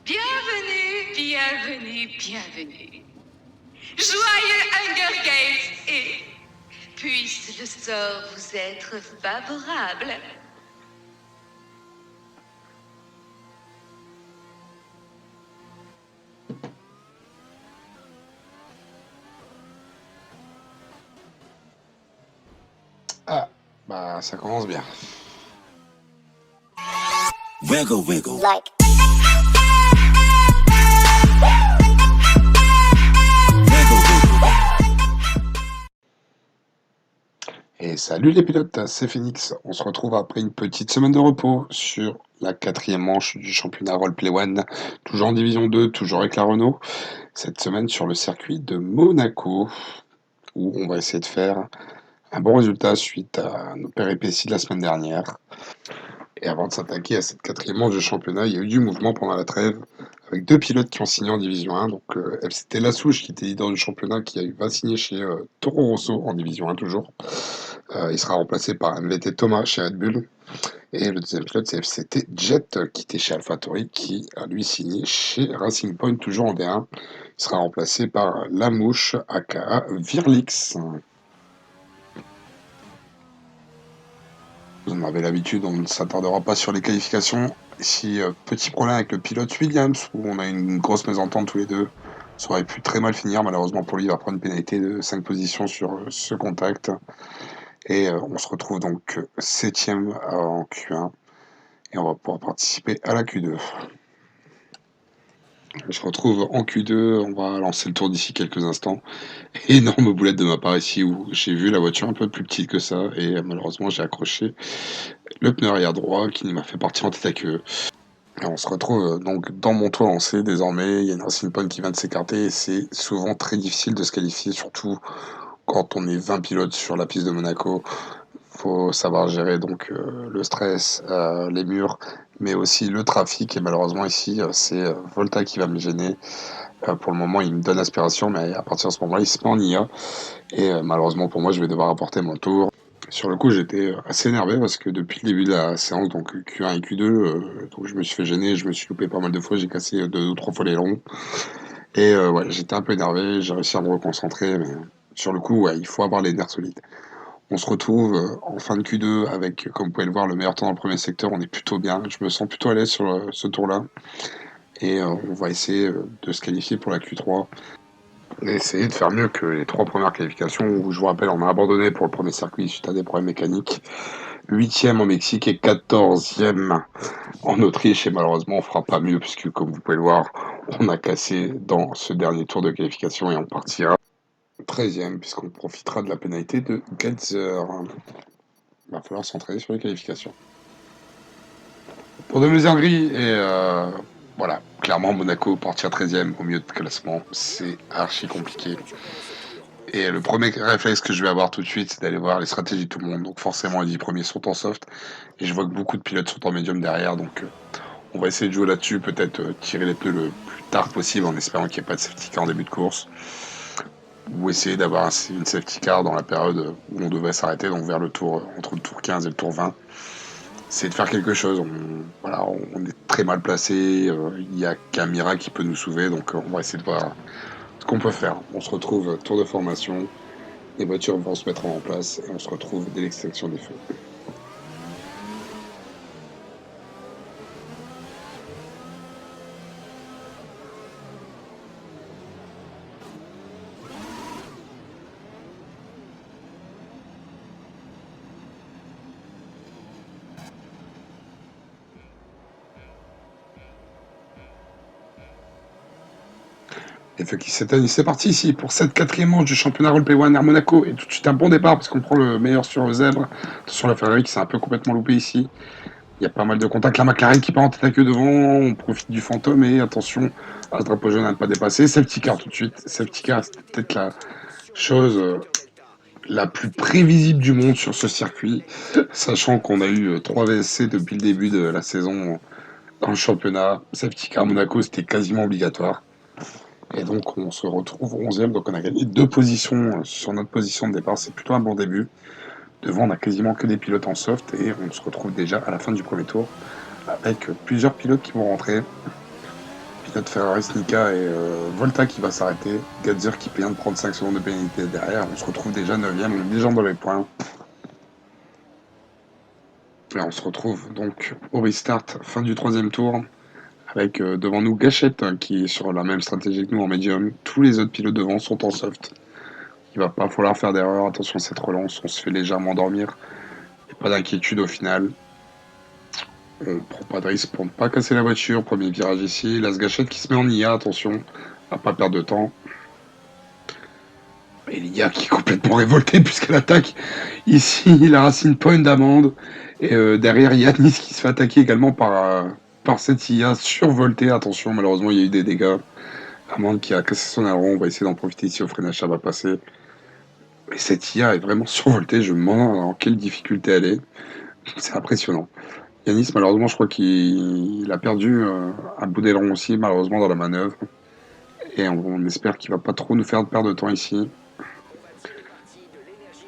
Bienvenue, bienvenue, bienvenue. Joyeux Hunger Games et puisse le sort vous être favorable. Ah, bah ça commence bien. Wiggle, wiggle. Like. Et salut les pilotes, c'est Phoenix. On se retrouve après une petite semaine de repos sur la quatrième manche du championnat Roleplay One, toujours en Division 2, toujours avec la Renault. Cette semaine sur le circuit de Monaco, où on va essayer de faire un bon résultat suite à nos péripéties de la semaine dernière. Et avant de s'attaquer à cette quatrième manche de championnat, il y a eu du mouvement pendant la trêve, avec deux pilotes qui ont signé en Division 1. Donc c'était Lassouche qui était leader du championnat, qui va signer chez Toro Rosso en Division 1 toujours. Il sera remplacé par MVT Thomas chez Red Bull. Et le deuxième pilote, c'est FCT Jet, qui était chez AlphaTauri, qui a lui signé chez Racing Point, toujours en D1. Il sera remplacé par Lamouche, aka Virlix. Vous en avez l'habitude, on ne s'attardera pas sur les qualifications. Ici, petit problème avec le pilote Williams, où on a une grosse mésentente tous les deux. Ça aurait pu très mal finir, malheureusement pour lui, il va prendre une pénalité de 5 positions sur ce contact. Et on se retrouve donc 7ème en Q1, et on va pouvoir participer à la Q2. On se retrouve en Q2, on va lancer le tour d'ici quelques instants. Énorme boulette de ma part ici, où j'ai vu la voiture un peu plus petite que ça, et malheureusement j'ai accroché le pneu arrière droit qui m'a fait partir en tête à queue. Et on se retrouve donc dans mon tour lancé désormais. Il y a une Racing Point qui vient de s'écarter et c'est souvent très difficile de se qualifier, surtout quand on est 20 pilotes sur la piste de Monaco. Faut savoir gérer donc le stress, les murs, mais aussi le trafic. Et malheureusement ici, c'est Volta qui va me gêner. Pour le moment, il me donne l'aspiration, mais à partir de ce moment-là, il se met en IA. Et malheureusement pour moi, je vais devoir apporter mon tour. Sur le coup, j'étais assez énervé parce que depuis le début de la séance, donc Q1 et Q2, donc je me suis fait gêner, je me suis loupé pas mal de fois, j'ai cassé 2 ou 3 fois les longs. Et ouais, j'étais un peu énervé, j'ai réussi à me reconcentrer, mais sur le coup, ouais, il faut avoir les nerfs solides. On se retrouve en fin de Q2 avec, comme vous pouvez le voir, le meilleur temps dans le premier secteur, on est plutôt bien, je me sens plutôt à l'aise sur ce tour-là. Et on va essayer de se qualifier pour la Q3. Et essayer de faire mieux que les 3 premières qualifications où, je vous rappelle, on a abandonné pour le premier circuit suite à des problèmes mécaniques. 8e au Mexique et 14e en Autriche. Et malheureusement, on fera pas mieux puisque, comme vous pouvez le voir, on a cassé dans ce dernier tour de qualification et on partira 13e puisqu'on profitera de la pénalité de Getzer. Il va falloir s'entraîner sur les qualifications. Pour de mesures gris et voilà, clairement Monaco partir 13e au milieu de classement, c'est archi compliqué. Et le premier réflexe que je vais avoir tout de suite, c'est d'aller voir les stratégies de tout le monde. Donc forcément, les 10 premiers sont en soft. Et je vois que beaucoup de pilotes sont en médium derrière. Donc on va essayer de jouer là-dessus. Peut-être tirer les pneus le plus tard possible en espérant qu'il n'y ait pas de safety car en début de course. Ou essayer d'avoir une safety car dans la période où on devait s'arrêter. Donc vers le tour, entre le tour 15 et le tour 20. C'est de faire quelque chose. Voilà, on est très mal placé. Il n'y a qu'un miracle qui peut nous sauver. Donc on va essayer de voir ce qu'on peut faire. On se retrouve tour de formation. Les voitures vont se mettre en place et on se retrouve dès l'extinction des feux. Les feux qui s'éteignent, c'est parti ici pour cette quatrième manche du championnat Roleplay One à Monaco. Et tout de suite un bon départ parce qu'on prend le meilleur sur le zèbre. Attention la Ferrari qui s'est un peu complètement loupé ici. Il y a pas mal de contacts. La McLaren qui part en tête à queue devant. On profite du fantôme et attention à le drapeau jaune à ne pas dépasser. Safety car tout de suite. Safety car, c'est peut-être la chose la plus prévisible du monde sur ce circuit. Sachant qu'on a eu 3 VSC depuis le début de la saison dans le championnat. Safety car Monaco, c'était quasiment obligatoire. Et donc on se retrouve 11e, donc on a gagné 2 positions sur notre position de départ, c'est plutôt un bon début. Devant, on a quasiment que des pilotes en soft et on se retrouve déjà à la fin du premier tour avec plusieurs pilotes qui vont rentrer. Pilote Ferrari, Snika et Volta qui va s'arrêter. Gadzir qui vient de prendre 5 secondes de pénalité derrière. On se retrouve déjà 9e, on est déjà dans les points. Et on se retrouve donc au restart, fin du troisième tour, avec devant nous Gachette qui est sur la même stratégie que nous en médium. Tous les autres pilotes devant sont en soft. Il va pas falloir faire d'erreur, attention à cette relance, on se fait légèrement dormir. Et pas d'inquiétude au final. On prend pas de risque pour ne pas casser la voiture. Premier virage ici, Las Gachette qui se met en IA, attention, à pas perdre de temps. Et l'IA qui est complètement révoltée puisqu'elle attaque ici la Racing Point d'amende. Et derrière Yanis qui se fait attaquer également par cette IA survoltée. Attention, malheureusement il y a eu des dégâts. Amande qui a cassé son aileron, on va essayer d'en profiter ici au freinage, ça va passer. Et cette IA est vraiment survoltée, je me demande en quelle difficulté elle est. C'est impressionnant. Yanis, malheureusement, je crois qu'il a perdu un bout d'aileron aussi, malheureusement, dans la manœuvre. Et on espère qu'il va pas trop nous faire perdre de temps ici.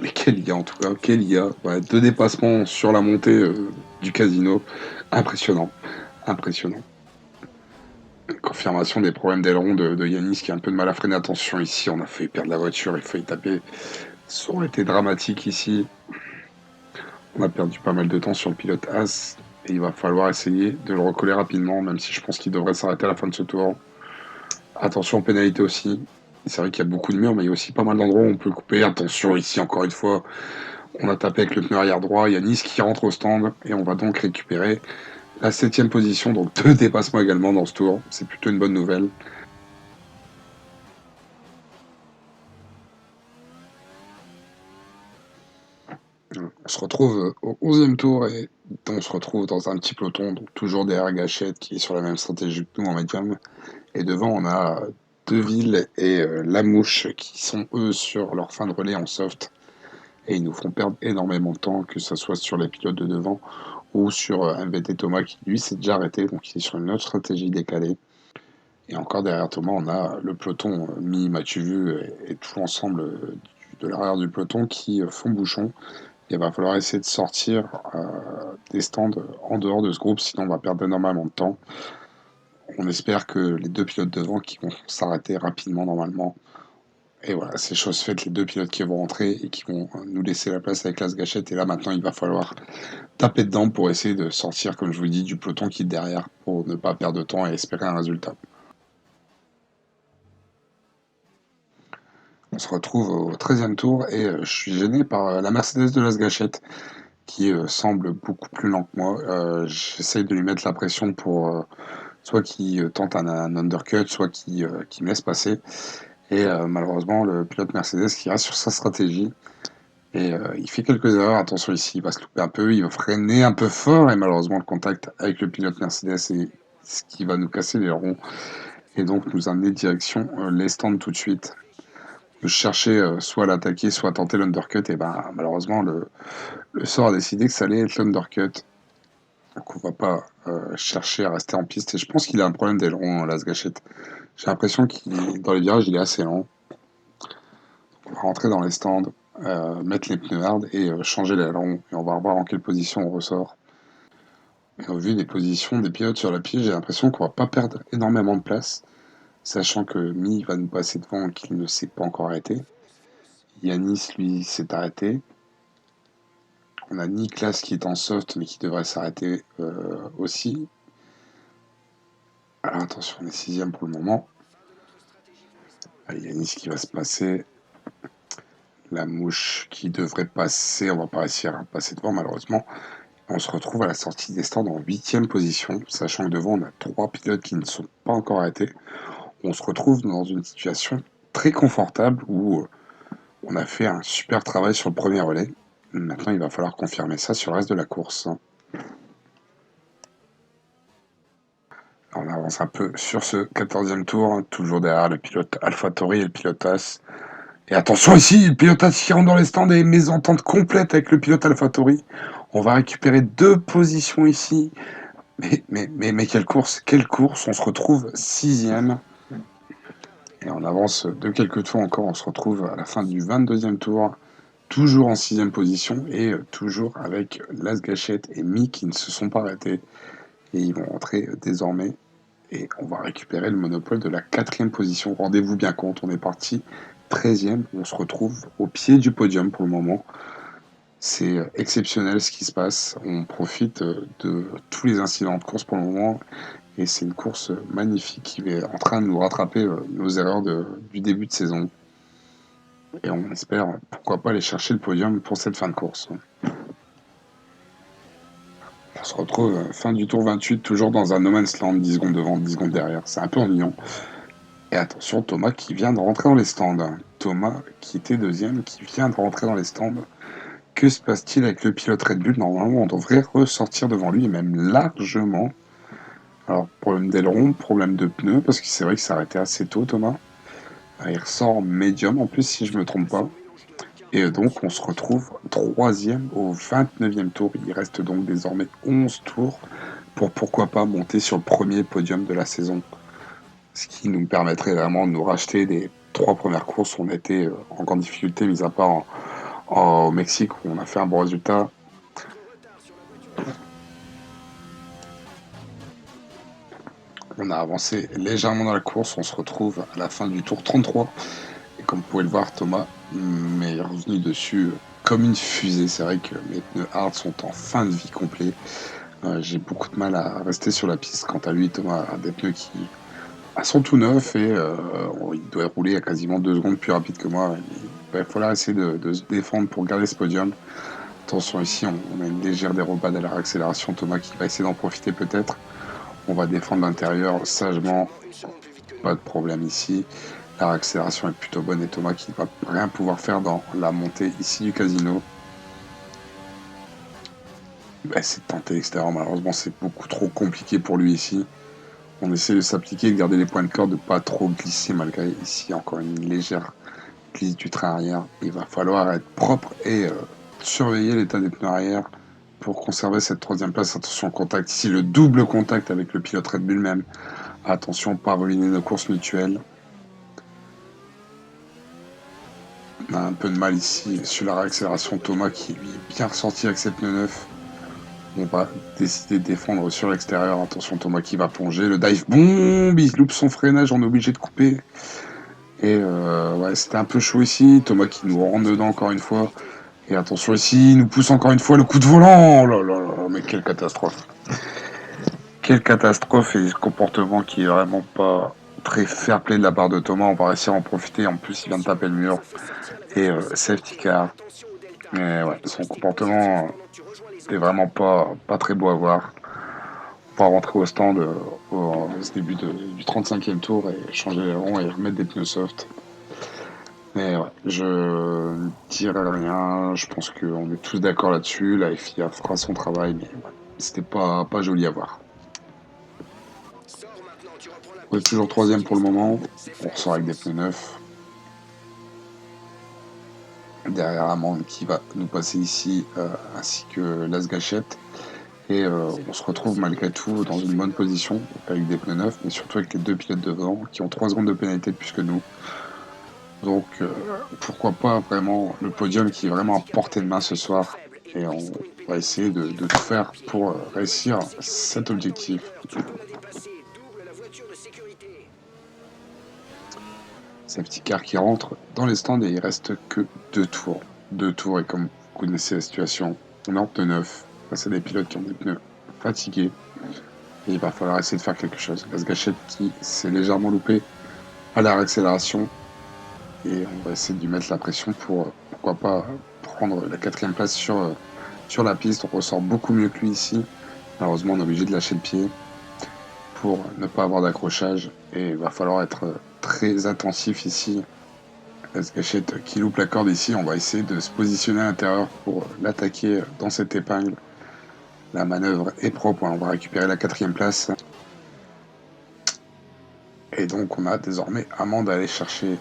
Mais quel IA en tout cas, quel IA. Ouais, 2 dépassements sur la montée du casino. Impressionnant, impressionnant. Confirmation des problèmes d'aileron de Yanis qui a un peu de mal à freiner. Attention ici, on a fait perdre la voiture, il faut y taper. Ça aurait été dramatique ici. On a perdu pas mal de temps sur le pilote As. Et il va falloir essayer de le recoller rapidement, même si je pense qu'il devrait s'arrêter à la fin de ce tour. Attention aux pénalités aussi. C'est vrai qu'il y a beaucoup de murs, mais il y a aussi pas mal d'endroits où on peut couper. Attention ici, encore une fois, on a tapé avec le pneu arrière droit. Il y a Nice qui rentre au stand et on va donc récupérer la 7e position. Donc 2 dépassements également dans ce tour. C'est plutôt une bonne nouvelle. On se retrouve au 11e tour et on se retrouve dans un petit peloton, donc toujours derrière Gachette qui est sur la même stratégie que nous en médium. Et devant, on a Deville et Lamouche qui sont eux sur leur fin de relais en soft. Et ils nous font perdre énormément de temps, que ce soit sur les pilotes de devant ou sur MVT Thomas qui lui s'est déjà arrêté, donc il est sur une autre stratégie décalée. Et encore derrière Thomas, on a le peloton Mathieu Vu et tout l'ensemble de l'arrière du peloton qui font bouchon. Il va falloir essayer de sortir des stands en dehors de ce groupe, sinon on va perdre énormément de temps. On espère que les 2 pilotes devant qui vont s'arrêter rapidement normalement. Et voilà, c'est chose faite, les 2 pilotes qui vont rentrer et qui vont nous laisser la place avec Las Gachette. Et là maintenant, il va falloir taper dedans pour essayer de sortir, comme je vous dis, du peloton qui est derrière pour ne pas perdre de temps et espérer un résultat. On se retrouve au 13e tour et je suis gêné par la Mercedes de Las Gachette qui semble beaucoup plus lent que moi. J'essaye de lui mettre la pression pour soit qu'il tente un undercut, soit qu'il me laisse passer. Et malheureusement, le pilote Mercedes qui reste sur sa stratégie. Et il fait quelques erreurs. Attention ici, il va se louper un peu, il va freiner un peu fort. Et malheureusement, le contact avec le pilote Mercedes est ce qui va nous casser les ronds. Et donc nous amener direction les stands tout de suite. De chercher soit à l'attaquer, soit à tenter l'undercut. Et ben malheureusement, le sort a décidé que ça allait être l'undercut. Donc on va pas chercher à rester en piste. Et je pense qu'il a un problème d'aileron, Las Gachette. J'ai l'impression qu'il dans les virages, il est assez lent. On va rentrer dans les stands, mettre les pneus hard et changer l'aileron. Et on va voir en quelle position on ressort. Et au vu des positions des pilotes sur la piste, j'ai l'impression qu'on va pas perdre énormément de place. Sachant que Mi va nous passer devant et qu'il ne s'est pas encore arrêté. Yanis, lui, s'est arrêté. On a Niklas qui est en soft mais qui devrait s'arrêter aussi. Alors attention, on est 6e pour le moment. Allez, Yanis qui va se passer. La mouche qui devrait passer. On va pas réussir à passer devant malheureusement. On se retrouve à la sortie des stands en 8e position, sachant que devant on a 3 pilotes qui ne sont pas encore arrêtés. On se retrouve dans une situation très confortable où on a fait un super travail sur le premier relais. Maintenant il va falloir confirmer ça sur le reste de la course. On avance un peu sur ce 14e tour, toujours derrière le pilote AlphaTauri et le pilote As. Et attention ici, le pilote As qui rentre dans les stands et mésentente complète avec le pilote AlphaTauri. On va récupérer 2 positions ici. Mais quelle course, on se retrouve 6e. Et on avance de quelques tours encore, on se retrouve à la fin du 22e tour, toujours en 6e position et toujours avec Las Gâchettes et Mi qui ne se sont pas arrêtés. Et ils vont entrer désormais et on va récupérer le monopole de la 4e position. Rendez-vous bien compte, on est parti 13e, on se retrouve au pied du podium pour le moment. C'est exceptionnel ce qui se passe, on profite de tous les incidents de course pour le moment et c'est une course magnifique qui est en train de nous rattraper nos erreurs du début de saison. Et on espère pourquoi pas aller chercher le podium pour cette fin de course. On se retrouve fin du tour 28, toujours dans un no man's land, 10 secondes devant, 10 secondes derrière. C'est un peu ennuyant. Et attention, Thomas qui vient de rentrer dans les stands. Thomas qui était deuxième, qui vient de rentrer dans les stands. Que se passe-t-il avec le pilote Red Bull? Normalement, on devrait ressortir devant lui, et même largement. Alors, problème d'aileron, problème de pneus, parce que c'est vrai qu'il s'est arrêté assez tôt, Thomas. Il ressort médium, en plus, si je me trompe pas. Et donc, on se retrouve troisième au 29e tour. Il reste donc désormais 11 tours pour pourquoi pas monter sur le premier podium de la saison. Ce qui nous permettrait vraiment de nous racheter des 3 premières courses où on était en grande difficulté, mis à part au Mexique où on a fait un bon résultat. On a avancé légèrement dans la course, on se retrouve à la fin du tour 33. Et comme vous pouvez le voir, Thomas m'est revenu dessus comme une fusée. C'est vrai que mes pneus hard sont en fin de vie complet. J'ai beaucoup de mal à rester sur la piste. Quant à lui, Thomas a des pneus qui sont tout neufs et il doit rouler à quasiment 2 secondes plus rapide que moi. Il va falloir essayer de se défendre pour garder ce podium. Attention ici, on a une légère dérobade à la réaccélération. Thomas qui va essayer d'en profiter peut-être. On va défendre l'intérieur sagement. Pas de problème ici. La réaccélération est plutôt bonne et Thomas qui ne va rien pouvoir faire dans la montée ici du casino. C'est de tenter l'extérieur, malheureusement c'est beaucoup trop compliqué pour lui ici. On essaie de s'appliquer, de garder les points de corde, de pas trop glisser malgré ici encore une légère glisse du train arrière. Il va falloir être propre et surveiller l'état des pneus arrière pour conserver cette 3e place. Attention au contact ici, le double contact avec le pilote Red Bull même. Attention, pas ruiner nos courses mutuelles. On a un peu de mal ici sur la réaccélération. Thomas qui lui est bien ressorti avec ses pneus neufs. On va décider de défendre sur l'extérieur. Attention, Thomas qui va plonger. Le dive bomb, il loupe son freinage, on est obligé de couper. Et ouais, c'était un peu chaud ici. Thomas qui nous rentre dedans encore une fois. Et attention ici, il nous pousse encore une fois le coup de volant. Oh là là là, mais quelle catastrophe. Quelle catastrophe et ce comportement qui est vraiment pas très fair-play de la part de Thomas. On va réussir à en profiter. En plus, il vient de taper le mur. Et safety car. Mais ouais, son comportement est vraiment pas très beau à voir. On va rentrer au stand au début du 35e tour et changer les ronds et remettre des pneus soft. Mais ouais, je ne dirai rien. Je pense qu'on est tous d'accord là-dessus. La FIA fera son travail, mais ouais, c'était pas joli à voir. On est toujours 3e pour le moment. On ressort avec des pneus neufs. Derrière Amande qui va nous passer ici, ainsi que Las Gâchettes. Et on se retrouve malgré tout dans une bonne position, avec des pneus neufs, mais surtout avec les 2 pilotes devant qui ont 3 secondes de pénalité de plus que nous. Donc pourquoi pas vraiment le podium qui est vraiment à portée de main ce soir. Et on va essayer de tout faire pour réussir cet objectif. Safety car qui rentre dans les stands et il reste que 2 tours. 2 tours et comme vous connaissez la situation, on est en pneus neufs face à des pilotes qui ont des pneus fatigués. Et il va falloir essayer de faire quelque chose. Las Gâchettes qui s'est légèrement loupé à la réaccélération. Et on va essayer de lui mettre la pression pour, pourquoi pas, prendre la 4e place sur la piste. On ressort beaucoup mieux que lui ici. Malheureusement, on est obligé de lâcher le pied pour ne pas avoir d'accrochage. Et il va falloir être très intensif ici. Las Gâchettes qui loupe la corde ici. On va essayer de se positionner à l'intérieur pour l'attaquer dans cette épingle. La manœuvre est propre. On va récupérer la 4e place. Et donc, on a désormais Amande à aller chercher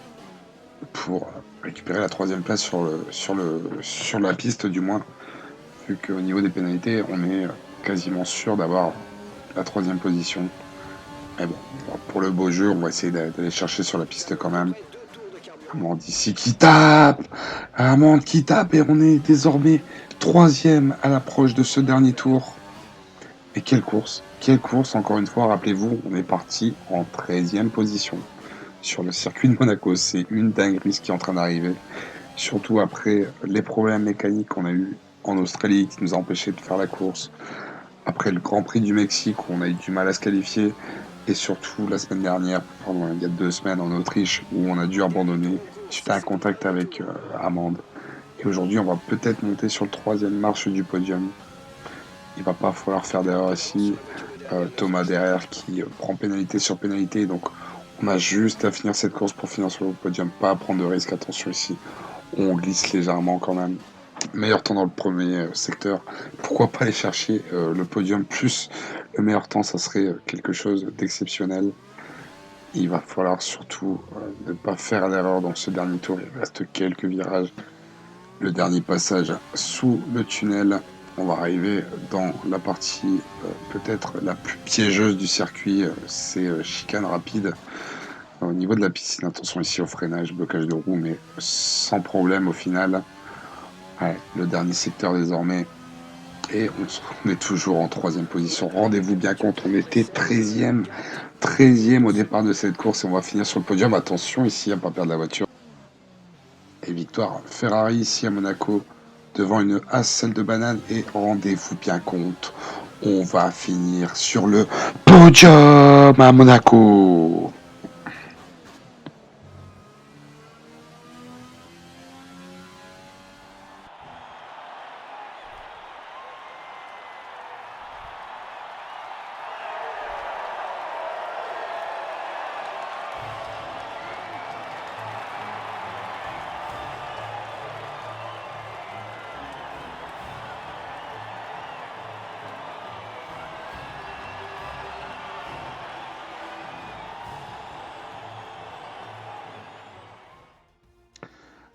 pour récupérer la 3e place sur la piste du moins, vu qu'au niveau des pénalités, on est quasiment sûr d'avoir la 3e position. Mais bon, pour le beau jeu, on va essayer d'aller chercher sur la piste quand même. Amande ici qui tape, Amande qui tape et on est désormais troisième à l'approche de ce dernier tour. Et quelle course encore une fois, rappelez-vous, on est parti en 13e position sur le circuit de Monaco. C'est une dinguerie ce qui est en train d'arriver, surtout après les problèmes mécaniques qu'on a eu en Australie qui nous a empêché de faire la course, après le Grand Prix du Mexique où on a eu du mal à se qualifier, et surtout la semaine dernière, pardon, il y a 2 semaines en Autriche où on a dû abandonner suite à un contact avec Amande. Et aujourd'hui, on va peut-être monter sur le troisième marche du podium. Il va pas falloir faire d'erreur ici. Thomas derrière qui prend pénalité sur pénalité. Donc on a juste à finir cette course pour finir sur le podium. Pas à prendre de risques. Attention ici. On glisse légèrement quand même. Meilleur temps dans le premier secteur. Pourquoi pas aller chercher le podium plus le meilleur temps. Ça serait quelque chose d'exceptionnel. Il va falloir surtout ne pas faire d'erreur dans ce dernier tour. Il reste quelques virages. Le dernier passage sous le tunnel. On va arriver dans la partie peut-être la plus piégeuse du circuit, c'est chicane rapide. Au niveau de la piscine, attention ici au freinage, blocage de roue, mais sans problème au final. Ouais, le dernier secteur désormais. Et on est toujours en troisième position. Rendez-vous bien compte, on était 13e au départ de cette course et on va finir sur le podium. Attention ici à ne pas perdre la voiture. Et victoire Ferrari ici à Monaco devant une celle de banane et rendez-vous bien compte, on va finir sur le podium à Monaco.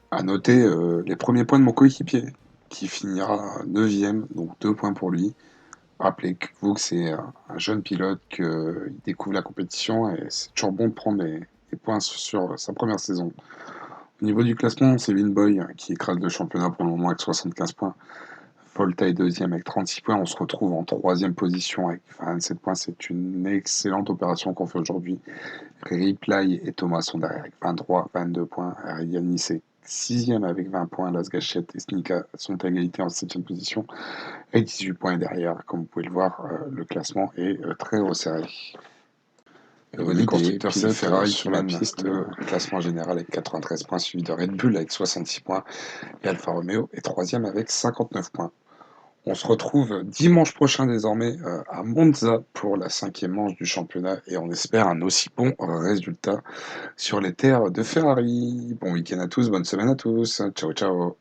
À noter les premiers points de mon coéquipier qui finira 9e, donc 2 points pour lui. Rappelez-vous que c'est un jeune pilote qu'il découvre la compétition et c'est toujours bon de prendre des points sur sa première saison. Au niveau du classement, c'est Winboy qui écrase le championnat pour le moment avec 75 points. Volta est deuxième avec 36 points. On se retrouve en troisième position avec 27 points. C'est une excellente opération qu'on fait aujourd'hui. Reply et Thomas sont derrière avec 23, 22 points. Yanis est sixième avec 20 points. Las Gachette et Snika sont à égalité en septième position avec 18 points. Et derrière, comme vous pouvez le voir, le classement est très resserré. Au niveau des constructeurs, c'est Ferrari sur la piste, classement général avec 93 points, suivi de Red Bull avec 66 points, et Alfa Romeo est troisième avec 59 points. On se retrouve dimanche prochain désormais à Monza pour la 5e manche du championnat et on espère un aussi bon résultat sur les terres de Ferrari. Bon week-end à tous, bonne semaine à tous, ciao ciao.